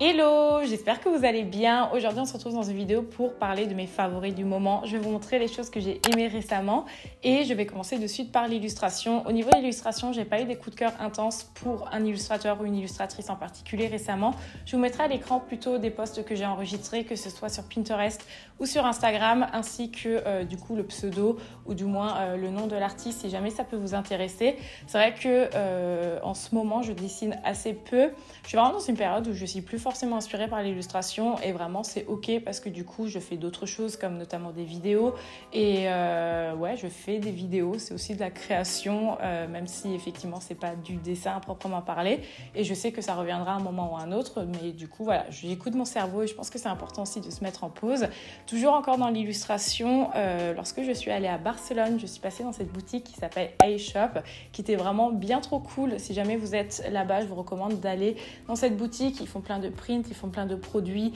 Hello, j'espère que vous allez bien. Aujourd'hui, on se retrouve dans une vidéo pour parler de mes favoris du moment. Je vais vous montrer les choses que j'ai aimées récemment et je vais commencer de suite par l'illustration. Au niveau de l'illustration, j'ai pas eu des coups de cœur intenses pour un illustrateur ou une illustratrice en particulier récemment. Je vous mettrai à l'écran plutôt des posts que j'ai enregistrés, que ce soit sur Pinterest ou sur Instagram, ainsi que du coup le pseudo ou du moins le nom de l'artiste si jamais ça peut vous intéresser. C'est vrai que en ce moment, je dessine assez peu. Je suis vraiment dans une période où je suis plus forcément inspirée par l'illustration et vraiment c'est ok parce que du coup je fais d'autres choses comme notamment des vidéos et ouais, je fais des vidéos, c'est aussi de la création même si effectivement c'est pas du dessin à proprement parler et je sais que ça reviendra à un moment ou à un autre, mais du coup voilà, j'écoute mon cerveau et je pense que c'est important aussi de se mettre en pause. Toujours encore dans l'illustration, lorsque je suis allée à Barcelone, je suis passée dans cette boutique qui s'appelle A-Shop qui était vraiment bien trop cool. Si jamais vous êtes là-bas, je vous recommande d'aller dans cette boutique. Ils font plein de prints, ils font plein de produits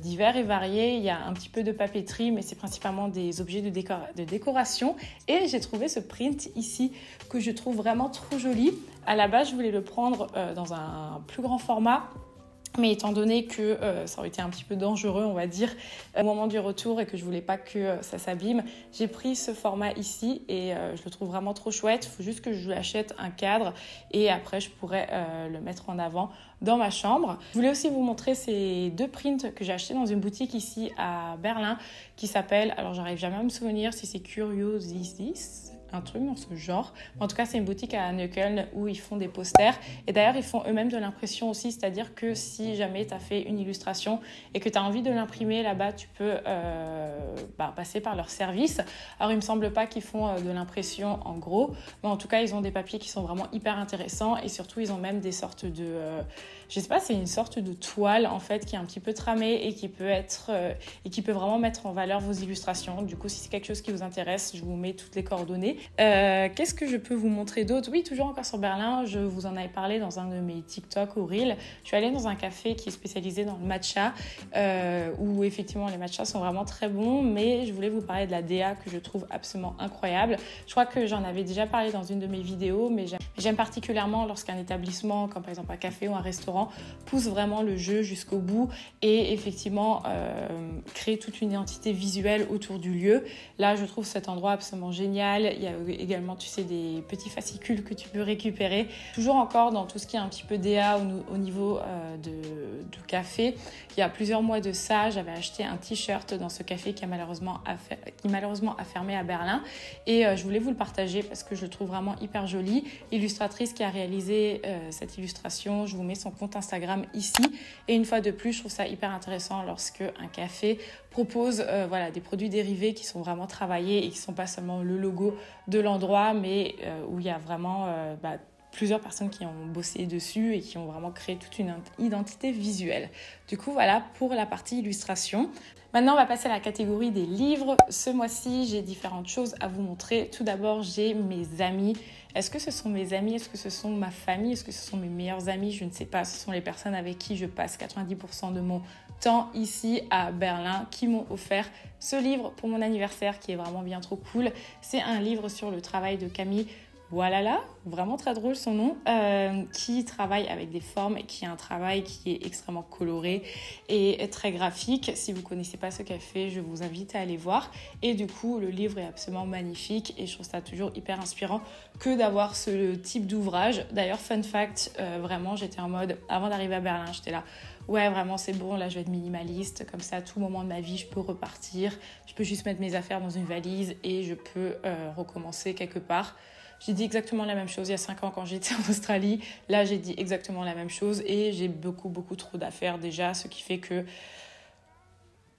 divers et variés. Il y a un petit peu de papeterie, mais c'est principalement des objets de décoration. Et j'ai trouvé ce print ici que je trouve vraiment trop joli. À la base, je voulais le prendre dans un plus grand format. Mais étant donné que ça aurait été un petit peu dangereux, on va dire, au moment du retour et que je voulais pas que ça s'abîme, j'ai pris ce format ici et je le trouve vraiment trop chouette. Il faut juste que je lui achète un cadre et après je pourrais le mettre en avant dans ma chambre. Je voulais aussi vous montrer ces deux prints que j'ai achetés dans une boutique ici à Berlin qui s'appelle, alors j'arrive jamais à me souvenir si c'est Curiosities, un truc dans ce genre. En tout cas, c'est une boutique à Neukölln où ils font des posters. Et d'ailleurs, ils font eux-mêmes de l'impression aussi. C'est-à-dire que si jamais tu as fait une illustration et que tu as envie de l'imprimer là-bas, tu peux passer par leur service. Alors, il me semble pas qu'ils font de l'impression en gros. Mais en tout cas, ils ont des papiers qui sont vraiment hyper intéressants. Et surtout, ils ont même des sortes de... je sais pas, c'est une sorte de toile en fait qui est un petit peu tramée et qui peut être... et qui peut vraiment mettre en valeur vos illustrations. Du coup, si c'est quelque chose qui vous intéresse, je vous mets toutes les coordonnées. Qu'est-ce que je peux vous montrer d'autre? Oui, toujours encore sur Berlin, je vous en avais parlé dans un de mes TikTok ou Reel. Je suis allée dans un café qui est spécialisé dans le matcha, où effectivement les matchas sont vraiment très bons, mais je voulais vous parler de la DA que je trouve absolument incroyable. Je crois que j'en avais déjà parlé dans une de mes vidéos, mais j'aime particulièrement lorsqu'un établissement, comme par exemple un café ou un restaurant, pousse vraiment le jeu jusqu'au bout et effectivement crée toute une identité visuelle autour du lieu. Là, je trouve cet endroit absolument génial. Il y a également, tu sais, des petits fascicules que tu peux récupérer. Toujours encore dans tout ce qui est un petit peu DA au niveau du café. Il y a plusieurs mois de ça, j'avais acheté un t-shirt dans ce café qui malheureusement a fermé à Berlin. Et je voulais vous le partager parce que je le trouve vraiment hyper joli. L'illustratrice qui a réalisé cette illustration, je vous mets son compte Instagram ici. Et une fois de plus, je trouve ça hyper intéressant lorsque un café propose des produits dérivés qui sont vraiment travaillés et qui ne sont pas seulement le logo de l'endroit, mais où il y a vraiment plusieurs personnes qui ont bossé dessus et qui ont vraiment créé toute une identité visuelle. Du coup, voilà pour la partie illustration. Maintenant, on va passer à la catégorie des livres. Ce mois-ci, j'ai différentes choses à vous montrer. Tout d'abord, j'ai mes amis. Est-ce que ce sont mes amis? Est-ce que ce sont ma famille? Est-ce que ce sont mes meilleurs amis? Je ne sais pas. Ce sont les personnes avec qui je passe 90% de mon temps ici à Berlin qui m'ont offert ce livre pour mon anniversaire qui est vraiment bien trop cool. C'est un livre sur le travail de Camille Walala, vraiment très drôle son nom, qui travaille avec des formes et qui a un travail qui est extrêmement coloré et très graphique. Si vous ne connaissez pas ce qu'elle fait, je vous invite à aller voir. Et du coup, le livre est absolument magnifique et je trouve ça toujours hyper inspirant que d'avoir ce type d'ouvrage. D'ailleurs, fun fact, vraiment, j'étais en mode, avant d'arriver à Berlin, j'étais là, ouais, vraiment, c'est bon, là, je vais être minimaliste. Comme ça, à tout moment de ma vie, je peux repartir. Je peux juste mettre mes affaires dans une valise et je peux recommencer quelque part. J'ai dit exactement la même chose il y a 5 ans quand j'étais en Australie. Là, j'ai dit exactement la même chose et j'ai beaucoup trop d'affaires déjà, ce qui fait que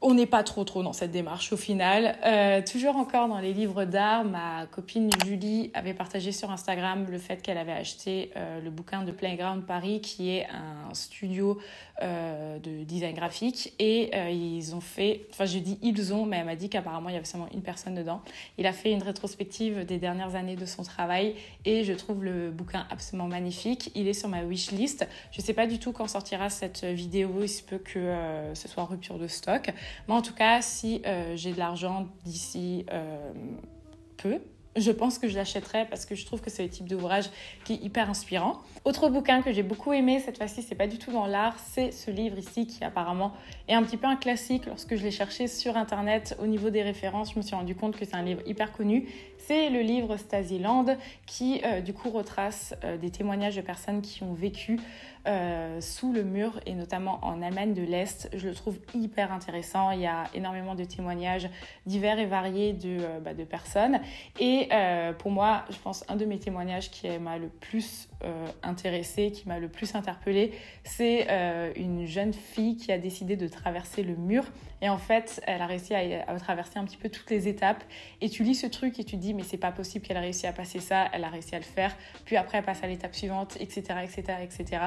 on n'est pas trop dans cette démarche au final. Toujours encore dans les livres d'art, ma copine Julie avait partagé sur Instagram le fait qu'elle avait acheté le bouquin de Playground Paris qui est un studio de design graphique et ils ont fait, enfin je dis ils ont, mais elle m'a dit qu'apparemment il y avait seulement une personne dedans. Il a fait une rétrospective des dernières années de son travail et je trouve le bouquin absolument magnifique. Il est sur ma wishlist. Je ne sais pas du tout quand sortira cette vidéo, il se peut que ce soit en rupture de stock. Mais en tout cas, si j'ai de l'argent d'ici peu, je pense que je l'achèterai parce que je trouve que c'est le type d'ouvrage qui est hyper inspirant. Autre bouquin que j'ai beaucoup aimé, cette fois-ci c'est pas du tout dans l'art, c'est ce livre ici qui apparemment est un petit peu un classique. Lorsque je l'ai cherché sur internet au niveau des références, je me suis rendu compte que c'est un livre hyper connu. C'est le livre Stasiland qui du coup retrace des témoignages de personnes qui ont vécu sous le mur et notamment en Allemagne de l'Est. Je le trouve hyper intéressant. Il y a énormément de témoignages divers et variés de personnes. Et pour moi, je pense un de mes témoignages qui m'a le plus intéressée, qui m'a le plus interpellée, c'est une jeune fille qui a décidé de traverser le mur. Et en fait, elle a réussi à traverser un petit peu toutes les étapes. Et tu lis ce truc et tu te dis, mais c'est pas possible qu'elle a réussi à passer ça. Elle a réussi à le faire. Puis après, elle passe à l'étape suivante, etc., etc., etc.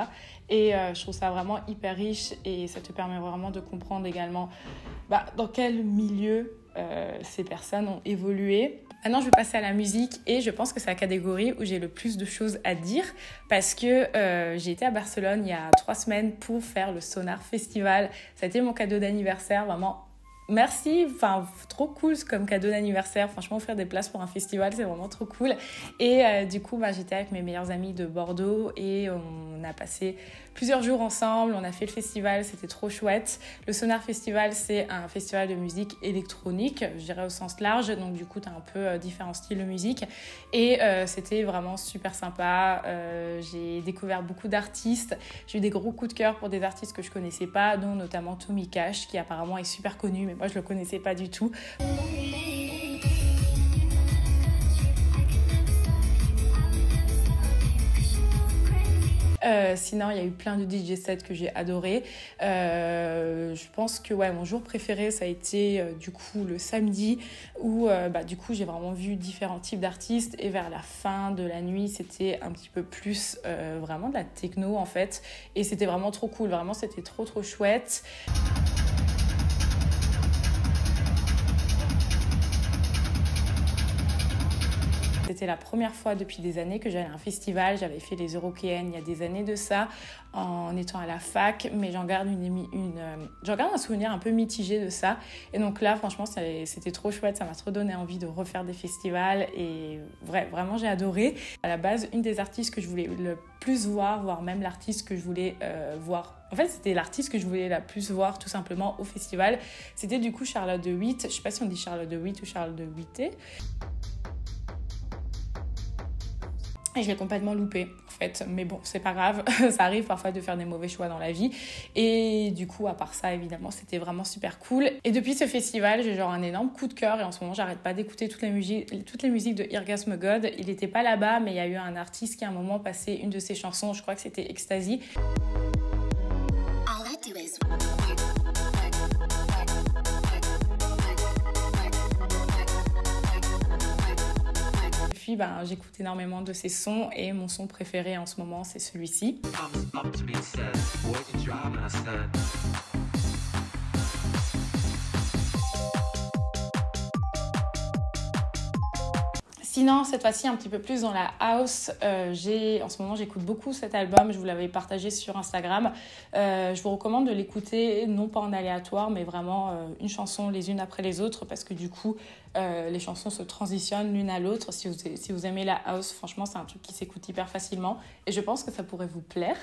Et je trouve ça vraiment hyper riche et ça te permet vraiment de comprendre également dans quel milieu ces personnes ont évolué. Maintenant, je vais passer à la musique et je pense que c'est la catégorie où j'ai le plus de choses à dire parce que j'ai été à Barcelone il y a 3 semaines pour faire le Sonar Festival. Ça a été mon cadeau d'anniversaire, vraiment. Merci, trop cool comme cadeau d'anniversaire. Franchement, offrir des places pour un festival, c'est vraiment trop cool. Et du coup, j'étais avec mes meilleurs amis de Bordeaux et on a passé plusieurs jours ensemble. On a fait le festival, c'était trop chouette. Le Sonar Festival, c'est un festival de musique électronique, je dirais au sens large. Donc du coup, tu as un peu différents styles de musique. Et c'était vraiment super sympa. J'ai découvert beaucoup d'artistes. J'ai eu des gros coups de cœur pour des artistes que je connaissais pas, dont notamment Tommy Cash, qui apparemment est super connu, mais moi je le connaissais pas du tout. Sinon, il y a eu plein de DJ sets que j'ai adoré. Je pense que mon jour préféré, ça a été du coup le samedi où du coup j'ai vraiment vu différents types d'artistes et vers la fin de la nuit, c'était un petit peu plus vraiment de la techno en fait. Et c'était vraiment trop cool, vraiment c'était trop chouette. C'était la première fois depuis des années que j'allais à un festival. J'avais fait les Eurockéennes il y a des années de ça, en étant à la fac, mais j'en garde un souvenir un peu mitigé de ça. Et donc là, franchement, c'était trop chouette. Ça m'a trop donné envie de refaire des festivals et vraiment, j'ai adoré. À la base, une des artistes que je voulais le plus voir, voire même l'artiste que je voulais voir. En fait, c'était l'artiste que je voulais la plus voir tout simplement au festival. C'était du coup Charlotte de Witt. Je sais pas si on dit Charlotte de Witt ou Charlotte de Witte. Et je l'ai complètement loupé, en fait. Mais bon, c'est pas grave. Ça arrive parfois de faire des mauvais choix dans la vie. Et du coup, à part ça, évidemment, c'était vraiment super cool. Et depuis ce festival, j'ai un énorme coup de cœur. Et en ce moment, j'arrête pas d'écouter toutes les musiques de Irgasme God. Il était pas là-bas, mais il y a eu un artiste qui, à un moment, passait une de ses chansons. Je crois que c'était Ecstasy. Puis j'écoute énormément de ses sons et mon son préféré en ce moment c'est celui-ci. Sinon, cette fois-ci, un petit peu plus dans la house, en ce moment, j'écoute beaucoup cet album. Je vous l'avais partagé sur Instagram. Je vous recommande de l'écouter, non pas en aléatoire, mais vraiment une chanson les unes après les autres, parce que du coup, les chansons se transitionnent l'une à l'autre. Si vous aimez la house, franchement, c'est un truc qui s'écoute hyper facilement. Et je pense que ça pourrait vous plaire.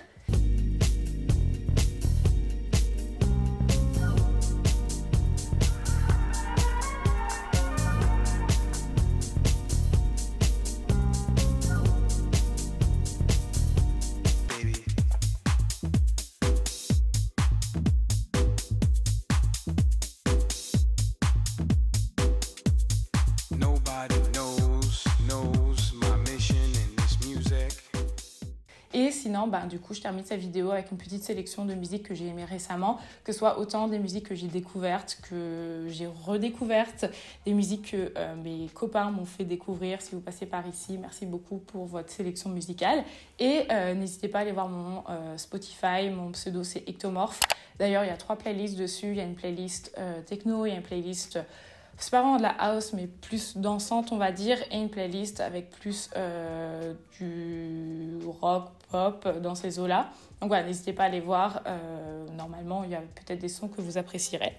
Et sinon, du coup, je termine cette vidéo avec une petite sélection de musiques que j'ai aimées récemment, que ce soit autant des musiques que j'ai découvertes, que j'ai redécouvertes, des musiques que mes copains m'ont fait découvrir. Si vous passez par ici, merci beaucoup pour votre sélection musicale. Et n'hésitez pas à aller voir mon Spotify, mon pseudo c'est Ectomorph. D'ailleurs, il y a 3 playlists dessus. Il y a une playlist techno, il y a une playlist... c'est pas vraiment de la house, mais plus dansante, on va dire, et une playlist avec plus du rock, pop, dans ces eaux-là. Donc voilà, n'hésitez pas à aller voir. Normalement, il y a peut-être des sons que vous apprécierez.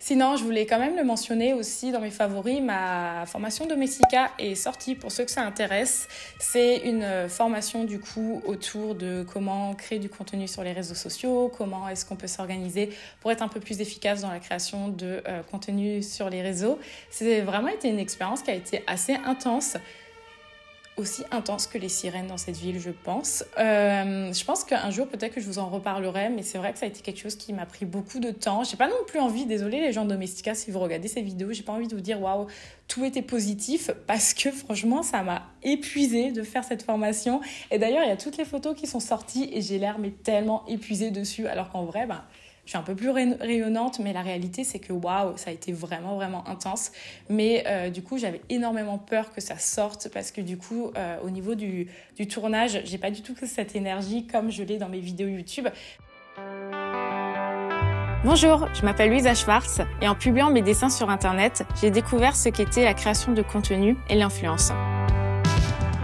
Sinon, je voulais quand même le mentionner aussi dans mes favoris, ma formation Domestika est sortie pour ceux que ça intéresse. C'est une formation du coup autour de comment créer du contenu sur les réseaux sociaux, comment est-ce qu'on peut s'organiser pour être un peu plus efficace dans la création de contenu sur les réseaux. C'est vraiment été une expérience qui a été assez intense. Aussi intense que les sirènes dans cette ville, je pense. Je pense qu'un jour, peut-être que je vous en reparlerai, mais c'est vrai que ça a été quelque chose qui m'a pris beaucoup de temps. J'ai pas non plus envie, désolée les gens de Domestika, si vous regardez ces vidéos, j'ai pas envie de vous dire waouh, tout était positif, parce que franchement, ça m'a épuisée de faire cette formation. Et d'ailleurs, il y a toutes les photos qui sont sorties et j'ai l'air mais tellement épuisée dessus, alors qu'en vrai, je suis un peu plus rayonnante, mais la réalité, c'est que waouh, ça a été vraiment, vraiment intense. Mais du coup, j'avais énormément peur que ça sorte parce que du coup, au niveau du tournage, j'ai pas du tout cette énergie comme je l'ai dans mes vidéos YouTube. Bonjour, je m'appelle Louisa Schwartz et en publiant mes dessins sur Internet, j'ai découvert ce qu'était la création de contenu et l'influence.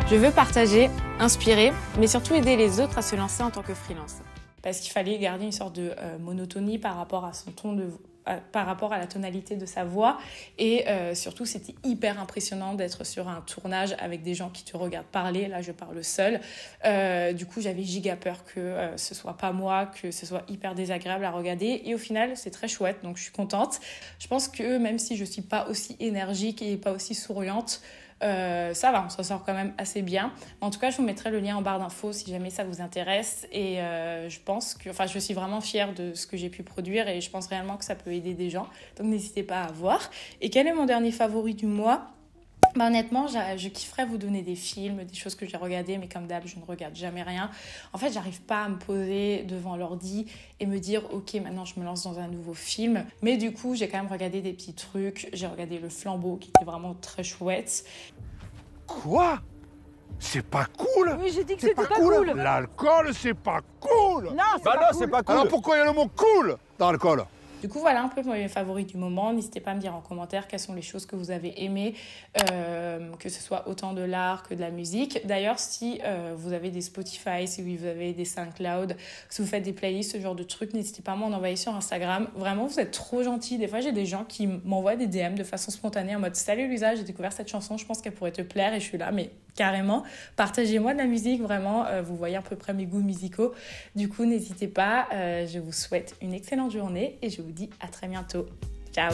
Je veux partager, inspirer, mais surtout aider les autres à se lancer en tant que freelance. Parce qu'il fallait garder une sorte de monotonie par rapport à son ton par rapport à la tonalité de sa voix. Et surtout, c'était hyper impressionnant d'être sur un tournage avec des gens qui te regardent parler. Là, je parle seule. Du coup, j'avais giga peur que ce soit pas moi, que ce soit hyper désagréable à regarder. Et au final, c'est très chouette, donc je suis contente. Je pense que même si je suis pas aussi énergique et pas aussi souriante, ça va, on s'en sort quand même assez bien. En tout cas, je vous mettrai le lien en barre d'infos si jamais ça vous intéresse. Et je suis vraiment fière de ce que j'ai pu produire et je pense réellement que ça peut aider des gens. Donc n'hésitez pas à voir. Et quel est mon dernier favori du mois ? Honnêtement, je kifferais vous donner des films, des choses que j'ai regardées, mais comme d'hab, je ne regarde jamais rien. En fait, j'arrive pas à me poser devant l'ordi et me dire « Ok, maintenant je me lance dans un nouveau film ». Mais du coup, j'ai quand même regardé des petits trucs. J'ai regardé Le Flambeau, qui était vraiment très chouette. Quoi ? C'est pas cool. Oui, j'ai dit que c'était pas cool. L'alcool, c'est pas cool. Non, c'est pas cool. Alors pourquoi il y a le mot cool dans l'alcool ? Du coup, voilà un peu mes favoris du moment. N'hésitez pas à me dire en commentaire quelles sont les choses que vous avez aimées, que ce soit autant de l'art que de la musique. D'ailleurs, si vous avez des Spotify, si vous avez des SoundCloud, si vous faites des playlists, ce genre de trucs, n'hésitez pas à m'en envoyer sur Instagram. Vraiment, vous êtes trop gentils. Des fois, j'ai des gens qui m'envoient des DM de façon spontanée en mode « Salut Luisa, j'ai découvert cette chanson, je pense qu'elle pourrait te plaire. » Et je suis là, mais carrément, partagez-moi de la musique, vraiment. Vous voyez à peu près mes goûts musicaux. Du coup, n'hésitez pas. Je vous souhaite une excellente journée et je vous dis à très bientôt. Ciao!